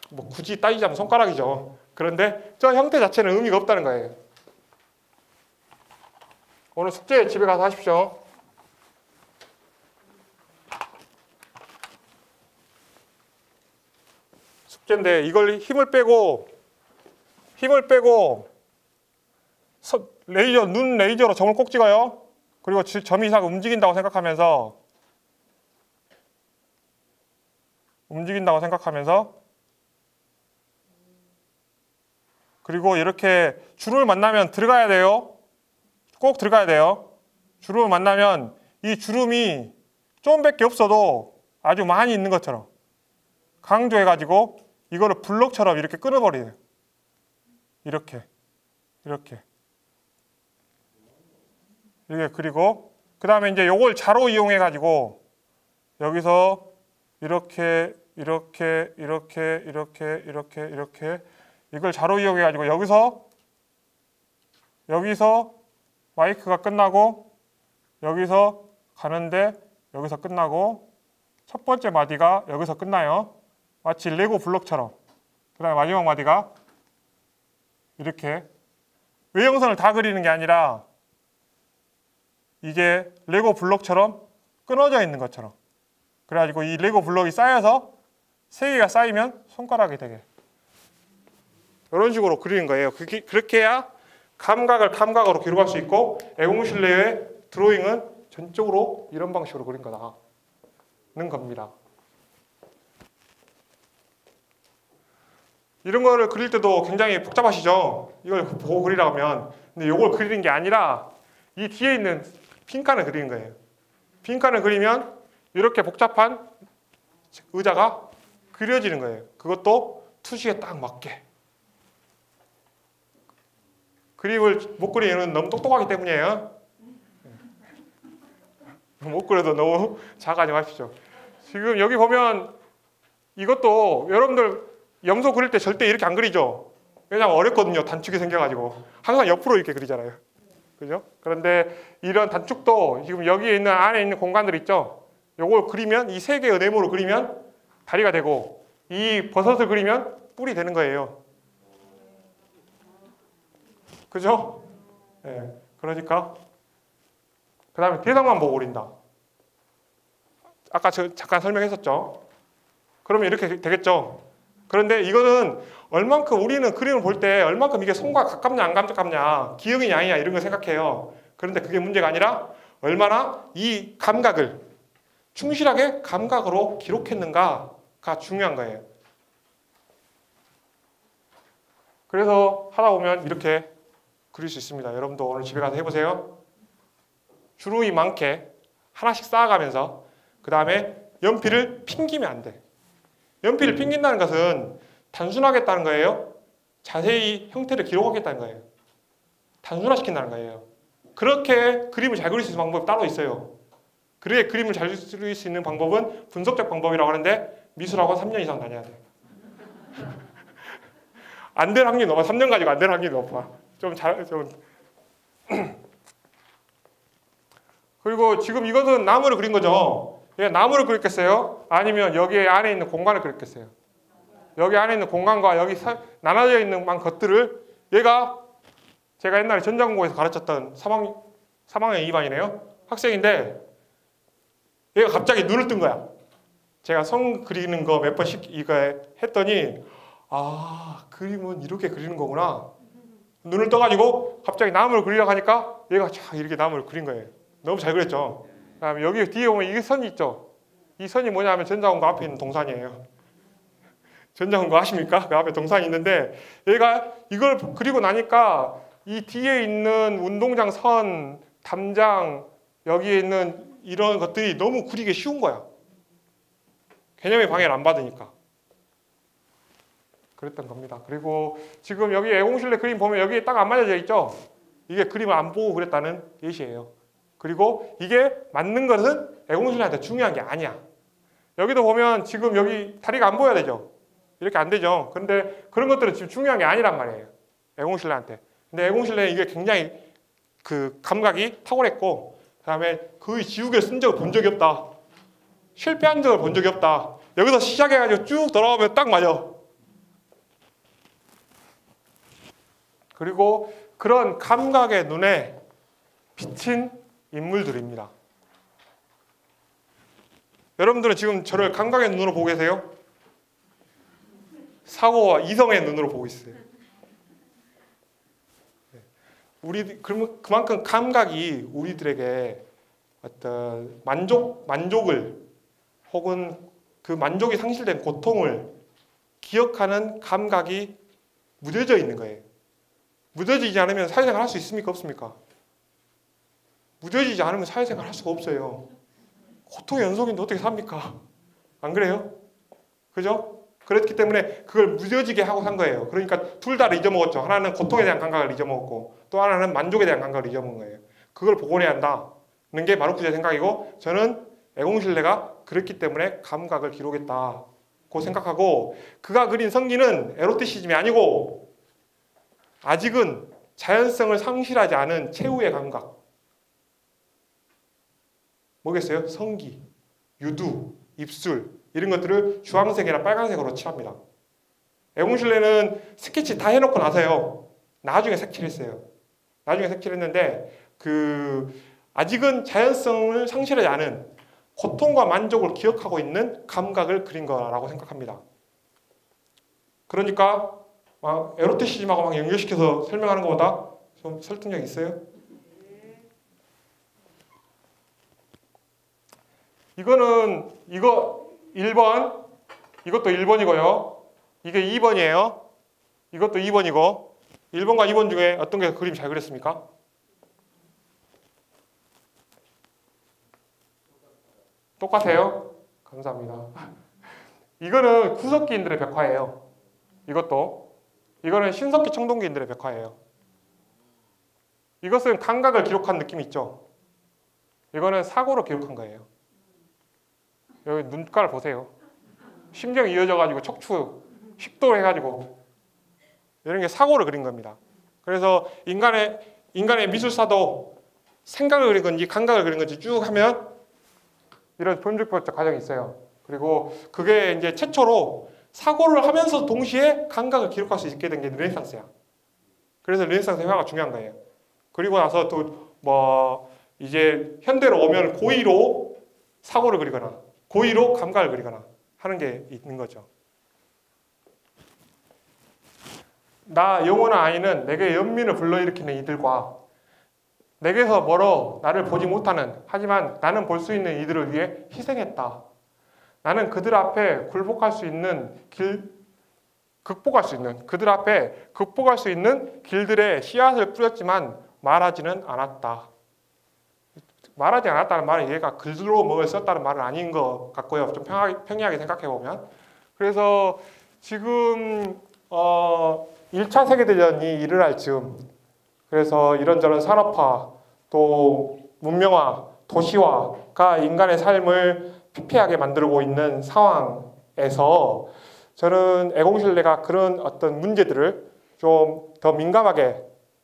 뭐 굳이 따지자면 손가락이죠. 그런데 저 형태 자체는 의미가 없다는 거예요. 오늘 숙제 집에 가서 하십시오. 숙제인데 이걸 힘을 빼고 눈 레이저로 점을 꼭 찍어요. 그리고 점이 이상 움직인다고 생각하면서 그리고 이렇게 주름을 만나면 들어가야 돼요. 꼭 들어가야 돼요. 주름을 만나면 이 주름이 조금밖에 없어도 아주 많이 있는 것처럼 강조해가지고 이거를 블록처럼 이렇게 끊어버려요. 이렇게 그리고 그 다음에 이제 요걸 자로 이용해가지고 여기서 이렇게 이걸 자로 이용해가지고 여기서 마이크가 끝나고 여기서 가는데 여기서 끝나고 첫 번째 마디가 여기서 끝나요. 마치 레고 블록처럼. 그 다음에 마지막 마디가 이렇게 외형선을 다 그리는 게 아니라 이게 레고 블록처럼 끊어져 있는 것처럼. 그래가지고 이 레고 블록이 쌓여서 3개가 쌓이면 손가락이 되게. 이런 식으로 그리는 거예요. 그렇게 해야 감각으로 기록할 수 있고 애공실내의 드로잉은 전적으로 이런 방식으로 그린 거다는 겁니다. 이런 거를 그릴 때도 굉장히 복잡하시죠? 이걸 보고 그리라고 하면. 근데 이걸 그리는 게 아니라 이 뒤에 있는 빈칸을 그리는 거예요. 빈칸을 그리면 이렇게 복잡한 의자가 그려지는 거예요. 그것도 투시에 딱 맞게. 그림을 못 그리는 너무 똑똑하기 때문이에요. 못 그려도 너무 작아지 마십시오. 지금 여기 보면 이것도 여러분들 염소 그릴 때 절대 이렇게 안 그리죠. 왜냐면 어렵거든요. 단축이 생겨가지고 항상 옆으로 이렇게 그리잖아요. 그죠? 그런데 이런 단축도 지금 여기에 있는 안에 있는 공간들 있죠. 요걸 그리면 이 3개의 네모로 그리면 다리가 되고 이 버섯을 그리면 뿔이 되는 거예요. 그죠? 네. 그러니까 그 다음에 대상만 보고 그린다. 아까 저 잠깐 설명했었죠. 그러면 이렇게 되겠죠. 그런데 이거는 얼만큼 우리는 그림을 볼 때 얼만큼 이게 손과 가깝냐 안 가깝냐 기억이냐 아니냐 이런 걸 생각해요. 그런데 그게 문제가 아니라 얼마나 이 감각을 충실하게 감각으로 기록했는가가 중요한 거예요. 그래서 하다 보면 이렇게 그릴 수 있습니다. 여러분도 오늘 집에 가서 해보세요. 주름이 많게 하나씩 쌓아가면서 그 다음에 연필을 핑기면 안 돼. 연필을 핑긴다는 것은 단순하겠다는 거예요. 자세히 형태를 기록하겠다는 거예요. 단순화시킨다는 거예요. 그렇게 그림을 잘 그릴 수 있는 방법이 따로 있어요. 그래 그림을 잘 그릴 수 있는 방법은 분석적 방법이라고 하는데 미술학원 3년 이상 다녀야 돼. 안 될 확률이 높아. 3년 가지고 안 될 확률이 높아. 그리고 지금 이것은 나무를 그린 거죠. 얘가 나무를 그렸겠어요? 아니면 여기 안에 있는 공간을 그렸겠어요? 여기 안에 있는 공간과 여기 나눠져 있는 것들을 얘가 제가 옛날에 전자공고에서 가르쳤던 3학년 2반이네요. 학생인데 얘가 갑자기 눈을 뜬 거야. 제가 성 그리는 거 몇 번씩 이거 했더니 아 그림은 이렇게 그리는 거구나. 눈을 떠가지고 갑자기 나무를 그리려고 하니까 얘가 쫙 이렇게 나무를 그린 거예요. 너무 잘 그렸죠. 그다음에 여기 뒤에 보면 이 선이 있죠. 이 선이 뭐냐면 전자공고 앞에 있는 동산이에요. 전자공고 아십니까? 그 앞에 동산이 있는데 얘가 이걸 그리고 나니까 이 뒤에 있는 운동장 선, 담장 여기에 있는 이런 것들이 너무 그리기 쉬운 거야. 개념의 방해를 안 받으니까. 그랬던 겁니다. 그리고 지금 여기 애공실내 그림 보면 여기에 딱 안 맞아져 있죠? 이게 그림을 안 보고 그랬다는 예시예요. 그리고 이게 맞는 것은 애공실내한테 중요한 게 아니야. 여기도 보면 지금 여기 다리가 안 보여야 되죠? 이렇게 안 되죠? 그런데 그런 것들은 지금 중요한 게 아니란 말이에요. 애공실내한테. 근데 애공실내는 이게 굉장히 그 감각이 탁월했고 그 다음에 거의 지우개를 쓴 적을 본 적이 없다. 실패한 적을 본 적이 없다. 여기서 시작해가지고 쭉 돌아오면 딱 맞아. 그리고 그런 감각의 눈에 비친 인물들입니다. 여러분들은 지금 저를 감각의 눈으로 보고 계세요? 사고와 이성의 눈으로 보고 있어요. 그만큼 감각이 우리들에게 어떤 만족을 혹은 그 만족이 상실된 고통을 기억하는 감각이 무뎌져 있는 거예요. 무뎌지지 않으면 사회생활 할 수 있습니까? 없습니까? 무뎌지지 않으면 사회생활 할 수가 없어요. 고통의 연속인데 어떻게 삽니까? 안 그래요? 그죠? 그렇기 때문에 그걸 무뎌지게 하고 산 거예요. 그러니까 둘 다 잊어먹었죠. 하나는 고통에 대한 감각을 잊어먹었고 또 하나는 만족에 대한 감각을 잊어먹은 거예요. 그걸 복원해야 한다는 게 마르쿠스의 생각이고 저는 애공실내가 그랬기 때문에 감각을 기록했다고 생각하고 그가 그린 성기는 에로티시즘이 아니고 아직은 자연성을 상실하지 않은 최후의 감각. 뭐겠어요? 성기, 유두, 입술 이런 것들을 주황색이나 빨간색으로 칠합니다. 애공실내는 스케치 다 해놓고 나서요. 나중에 색칠했어요. 나중에 색칠했는데 그 아직은 자연성을 상실하지 않은 고통과 만족을 기억하고 있는 감각을 그린 거라고 생각합니다. 그러니까 막 에로티시즘하고 막 연결시켜서 설명하는 것보다 좀 설득력 있어요? 이거 1번, 이것도 1번이고요. 이게 2번이에요. 이것도 2번이고 1번과 2번 중에 어떤 게 그림 잘 그렸습니까? 똑같아요? 감사합니다. 이거는 구석기인들의 벽화예요. 이거는 신석기 청동기인들의 벽화예요. 이것은 감각을 기록한 느낌이 있죠. 이거는 사고로 기록한 거예요. 여기 눈가를 보세요. 심경이 이어져가지고 척추 식도해가지고 이런 게 사고를 그린 겁니다. 그래서 인간의 미술사도 생각을 그린 건지 감각을 그린 건지 쭉 하면 이런 본질법적 과정이 있어요. 그리고 그게 이제 최초로 사고를 하면서 동시에 감각을 기록할 수 있게 된 게 르네상스야. 그래서 르네상스 회화가 중요한 거예요. 그리고 나서 또 뭐 이제 현대로 오면 고의로 사고를 그리거나 고의로 감각을 그리거나 하는 게 있는 거죠. 나 영원한 아이는 내게 연민을 불러일으키는 이들과 내게서 멀어 나를 보지 못하는 하지만 나는 볼 수 있는 이들을 위해 희생했다. 나는 그들 앞에 극복할 수 있는 길들의 씨앗을 뿌렸지만 말하지는 않았다. 말하지 않았다는 말은 얘가 글로 뭘 썼다는 말은 아닌 것 같고요. 좀 평이하게 생각해 보면. 그래서 지금 1차 세계대전이 일어날 즈음, 그래서 이런저런 산업화, 또 문명화, 도시화가 인간의 삶을 피폐하게 만들고 있는 상황에서 저는 애공실레가 그런 어떤 문제들을 좀 더 민감하게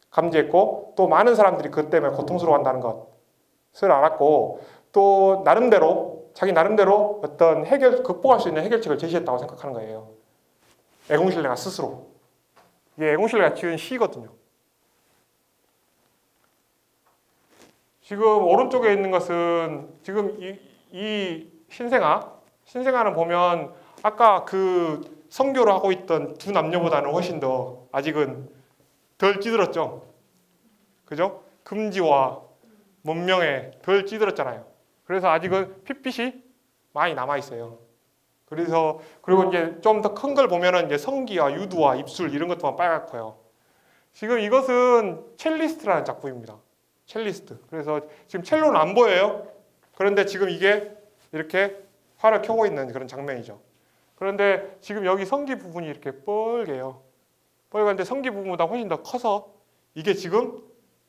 감지했고 또 많은 사람들이 그것 때문에 고통스러워한다는 것을 알았고 또 나름대로 자기 나름대로 어떤 극복할 수 있는 해결책을 제시했다고 생각하는 거예요. 애공실레가 스스로. 이게 애공실레가 지은 시거든요. 지금 오른쪽에 있는 것은 지금 이 신생아는 보면 아까 그 선교를 하고 있던 두 남녀보다는 훨씬 더 아직은 덜 찌들었죠. 그죠? 금지와 문명에 덜 찌들었잖아요. 그래서 아직은 핏빛이 많이 남아 있어요. 그리고 이제 좀 더 큰 걸 보면은 이제 성기와 유두와 입술 이런 것도만 빨갛고요. 지금 이것은 첼리스트라는 작품입니다. 첼리스트. 그래서 지금 첼로는 안 보여요. 그런데 지금 이게 이렇게 활을 켜고 있는 그런 장면이죠. 그런데 지금 여기 성기 부분이 이렇게 뻘개요. 뻘건데 성기 부분보다 훨씬 더 커서 이게 지금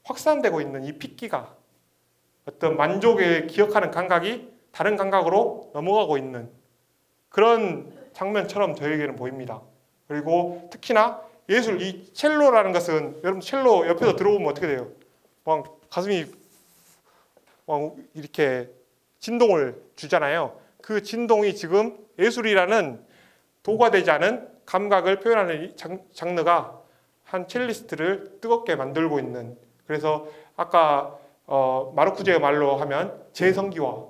확산되고 있는 이 핏기가 어떤 만족에 기억하는 감각이 다른 감각으로 넘어가고 있는 그런 장면처럼 저에게는 보입니다. 그리고 특히나 예술, 이 첼로라는 것은 여러분 첼로 옆에서 들어보면 어떻게 돼요? 막 가슴이 막 이렇게 진동을 주잖아요. 그 진동이 지금 예술이라는 도가 되지 않은 감각을 표현하는 장르가 한 첼리스트를 뜨겁게 만들고 있는, 그래서 아까 마르쿠제의 말로 하면 재성기화,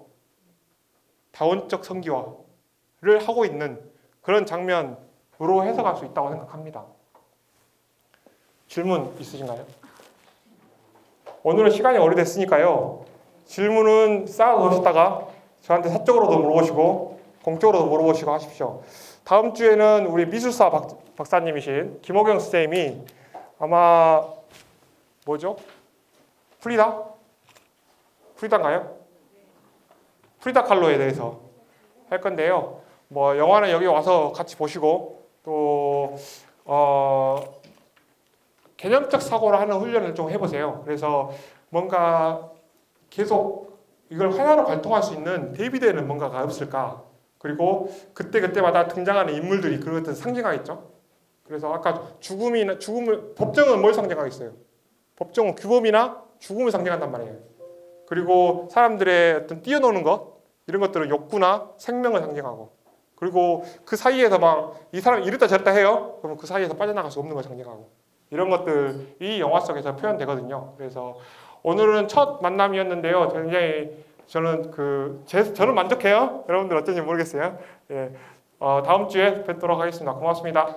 다원적 성기화를 하고 있는 그런 장면으로 해석할 수 있다고 생각합니다. 질문 있으신가요? 오늘은 시간이 오래됐으니까요. 질문은 쌓아놓으시다가 저한테 사적으로도 물어보시고 공적으로도 물어보시고 하십시오. 다음 주에는 우리 미술사 박사님이신 김호경 선생님이 아마 뭐죠? 프리다인가요? 프리다 칼로에 대해서 할 건데요. 뭐 영화는 여기 와서 같이 보시고 또 개념적 사고를 하는 훈련을 좀 해보세요. 그래서 뭔가 계속 이걸 하나로 발동할 수 있는 대비되는 뭔가가 없을까? 그리고 그때마다 등장하는 인물들이 그런 것들 상징하겠죠. 그래서 아까 죽음을 법정은 뭘 상징하겠어요? 법정은 규범이나 죽음을 상징한단 말이에요. 그리고 사람들의 어떤 뛰어노는 것 이런 것들은 욕구나 생명을 상징하고, 그리고 그 사이에서 막 이 사람 이랬다 저랬다 해요. 그러면 그 사이에서 빠져나갈 수 없는 걸 상징하고, 이런 것들이 영화 속에서 표현되거든요. 그래서 오늘은 첫 만남이었는데요. 굉장히 저는 저는 만족해요. 여러분들 어쩐지 모르겠어요. 예. 다음 주에 뵙도록 하겠습니다. 고맙습니다.